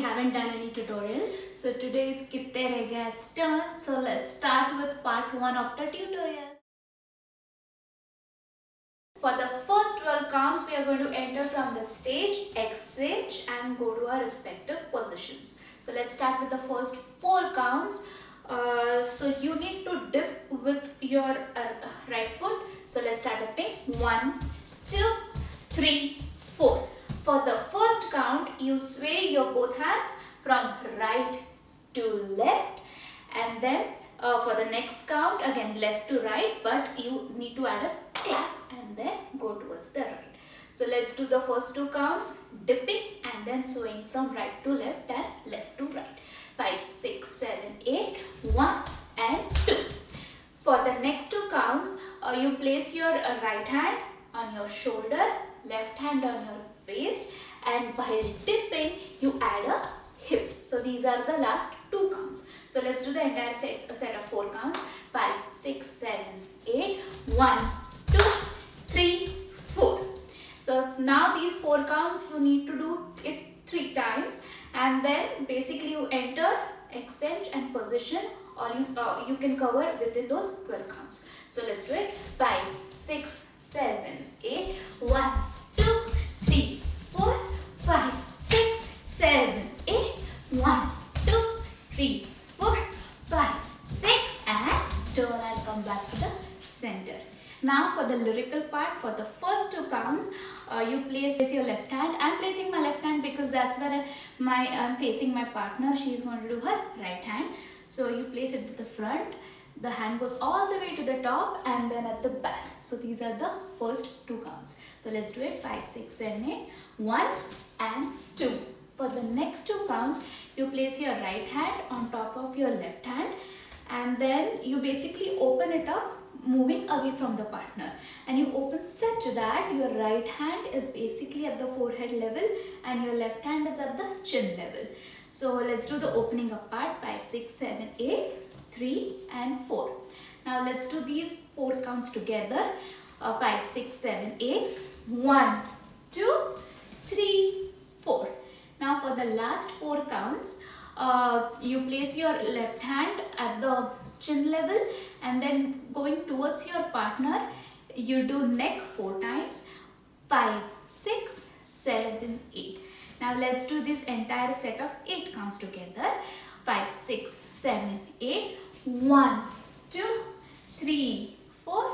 haven't done any tutorial. So today is Kitte Reh Gaya's turn. So let's start with part 1 of the tutorial. For the first 12 counts, we are going to enter from the stage, exchange and go to our respective positions. So let's start with the first 4 counts. So you need to dip with your right foot. So let's start dipping. 1, 2, 3, 4. For the first count, you sway your both hands from right to left, and then for the next count again left to right, but you need to add a clap and then go towards the right. So let's do the first 2 counts, dipping and then swaying from right to left and left to right. 5, 6, 7, 8, 1 and 2. For the next 2 counts, you place your right hand on your shoulder, left hand on your waist, and while dipping you add a hip. So these are the last 2 counts. So let's do the entire set of 4 counts. 5, 6, 7, 8, 1, 2, 3, 4. So now these 4 counts you need to do it 3 times, and then basically you enter, exchange and position. All you can cover within those 12 counts. So let's do it. 5, 6, 7, 8, 1, 2, 3, 4, 5, 6, 7, 8, 1, 2, 3, 4, 5, 6 and turn and come back to the center. Now for the lyrical part, for the first 2 counts, you place your left hand. I am placing my left hand because that's where I am facing my partner. She is going to do her right hand. So you place it at the front. The hand goes all the way to the top and then at the back. So these are the first 2 counts. So let's do it. 5, 6, 7, 8, 1 and 2. For the next 2 counts, you place your right hand on top of your left hand, and then you basically open it up, moving away from the partner, and you open such that your right hand is basically at the forehead level and your left hand is at the chin level. So let's do the opening up part. 5, 6, 7, 8, 3 and 4. Now let's do these 4 counts together. 5, 6, 7, 8, 1, 2, 3, 4. Now for the last 4 counts, you place your left hand at the chin level, and then going towards your partner, you do neck 4 times. 5, 6, 7, 8. Now let's do this entire set of 8 counts together. 5, 6, 7, 8, 1, 2, 3, 4,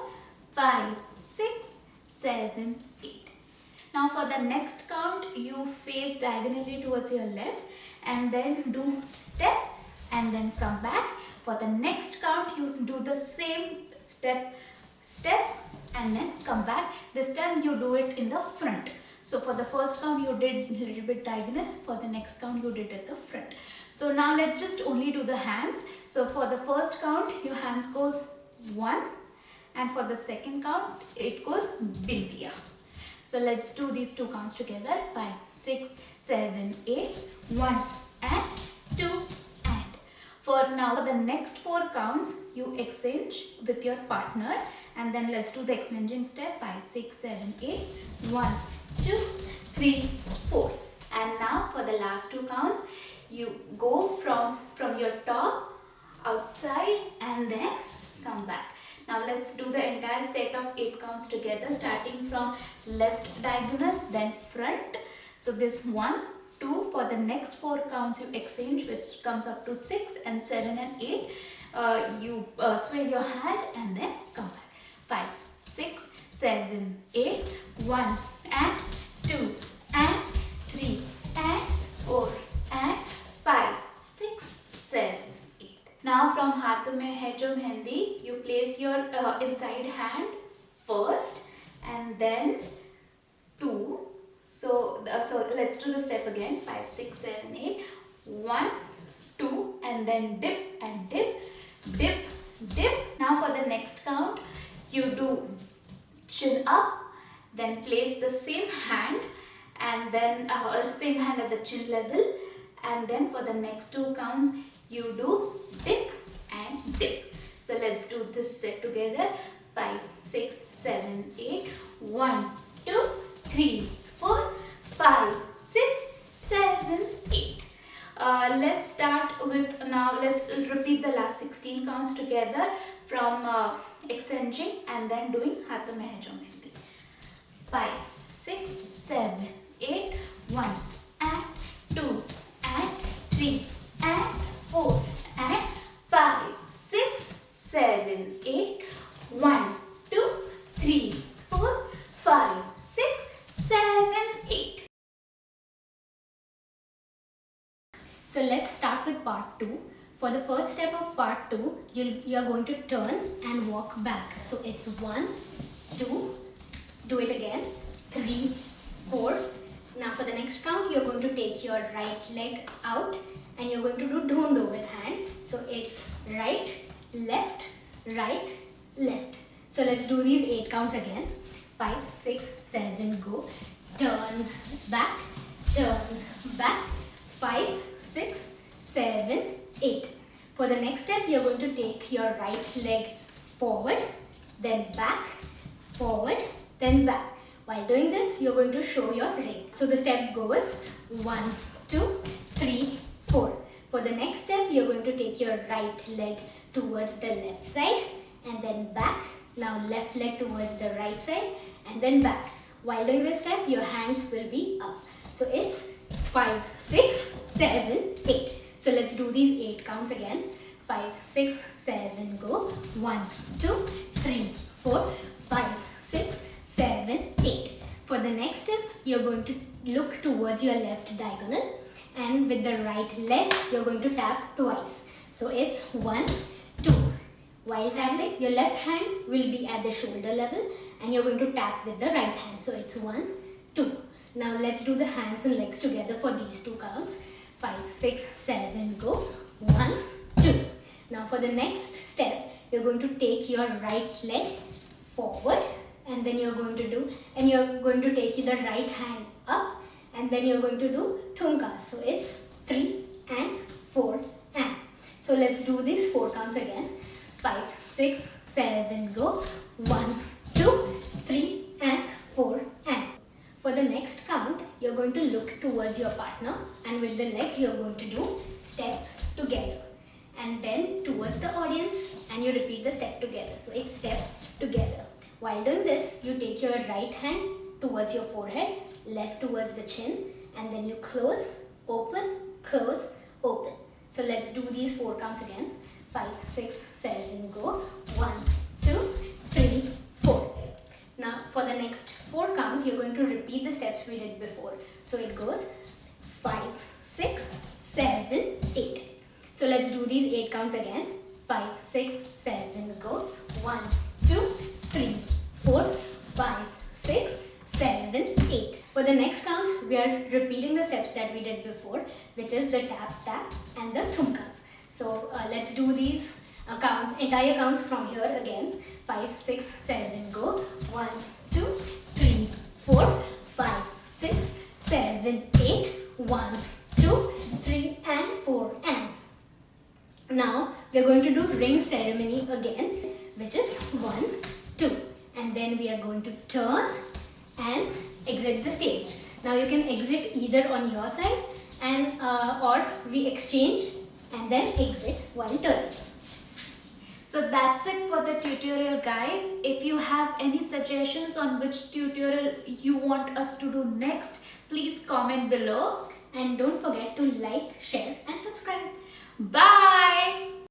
5, 6, 7, 8. Now for the next count, you face diagonally towards your left and then do step and then come back. For the next count, you do the same step and then come back. This time you do it in the front. So for the first count you did a little bit diagonal, for the next count you did at the front. So now let's just only do the hands. So for the first count, your hands goes 1, and for the second count it goes bindiya. So let's do these 2 counts together. 5, 6, 7, 8, 1 and 2 and. For now the next 4 counts you exchange with your partner, and then let's do the exchanging step. 5, 6, 7, 8, 1, 2, 3, 4. And now for the last 2 counts, you go from your top outside and then come back. Now let's do the entire set of 8 counts together, starting from left diagonal, then front. So this 1, 2, for the next 4 counts you exchange, which comes up to 6 and 7 and 8. You sway your hand and then come back. 5, 6, 7, 8, 1 and 2 and 3 and 4 and 5, 6, 7, 8. Now from Haath Mein Hai Jo Mehndi, you place your inside hand first and then 2. So let's do the step again. 5, 6, 7, 8, 1, 2 and then dip and dip, dip, dip. Now for the next count, you do chin up, then place the same hand and then same hand at the chin level, and then for the next 2 counts you do dip and dip. So let's do this set together. 5, 6, 7, 8, 1, 2, 3, 4, 5, 6, 7, 8. Let's start with now. Let's repeat the last 16 counts together from exchanging and then doing Hath Mein Hai Jo Mehndi. 5, 6, 7, 8, 1 and 2 and 3 and 4 and 5, 6, 7, 8, 1, 2, 3, 4, 5, 6, 7, 8. So let's start with part 2. For the first step of part 2, you are going to turn and walk back. So it's 1, 2, do it again, 3, 4. Now for the next count, you're going to take your right leg out and you're going to do dhundo with hand. So it's right, left, right, left. So let's do these 8 counts again. 5, 6, 7, go. Turn back, 5, 6, 7, 8. For the next step, you're going to take your right leg forward, then back, forward, then back. While doing this, you're going to show your ring. So the step goes 1, 2, 3, 4. For the next step, you're going to take your right leg towards the left side and then back. Now left leg towards the right side and then back. While doing this step, your hands will be up. So it's 5, 6, 7, 8. So let's do these 8 counts again. 5, 6, 7, go. 1, 2, 3, 4, 5, 6, 7, 8. For the next step, you're going to look towards your left diagonal and with the right leg, you're going to tap twice. So it's 1, 2. While tapping, your left hand will be at the shoulder level and you're going to tap with the right hand. So it's 1, 2. Now let's do the hands and legs together for these 2 counts. 5, 6, 7, go. 1, 2. Now for the next step, you're going to take your right leg forward and then you're going to take the right hand up and then you're going to do thumkas. So it's 3 and 4 and. So let's do these 4 counts again. 5, 6, 7, go. 1, 2, 3 and 4 and. For the next count, you're going to look towards your partner and with the legs you're going to do step together and then towards the audience and you repeat the step together. So it's step together. While doing this, you take your right hand towards your forehead, left towards the chin and then you close, open, close, open. So let's do these 4 counts again. 5, 6, 7, go. 1, 2, 3, 4. Now for the next 4 counts, you're going to repeat the steps we did before. So it goes 5, 6, 7, 8. So let's do these 8 counts again. 5, 6, 7, go. 1, 2, 3, 4, 5, 6, 7, 8. For the next counts, we are repeating the steps that we did before, which is the tap, tap and the thumkas. So let's do these entire counts from here again. 5, 6, 7, go. 1, 2, 3, 4, 5, 6, 7, 8. 1, 2, 3 and 4 and. Now we are going to do ring ceremony again, which is 1, 2. And then we are going to turn and exit the stage. Now you can exit either on your side and or we exchange and then exit while turning. So that's it for the tutorial, guys. If you have any suggestions on which tutorial you want us to do next, please comment below. And don't forget to like, share and subscribe. Bye!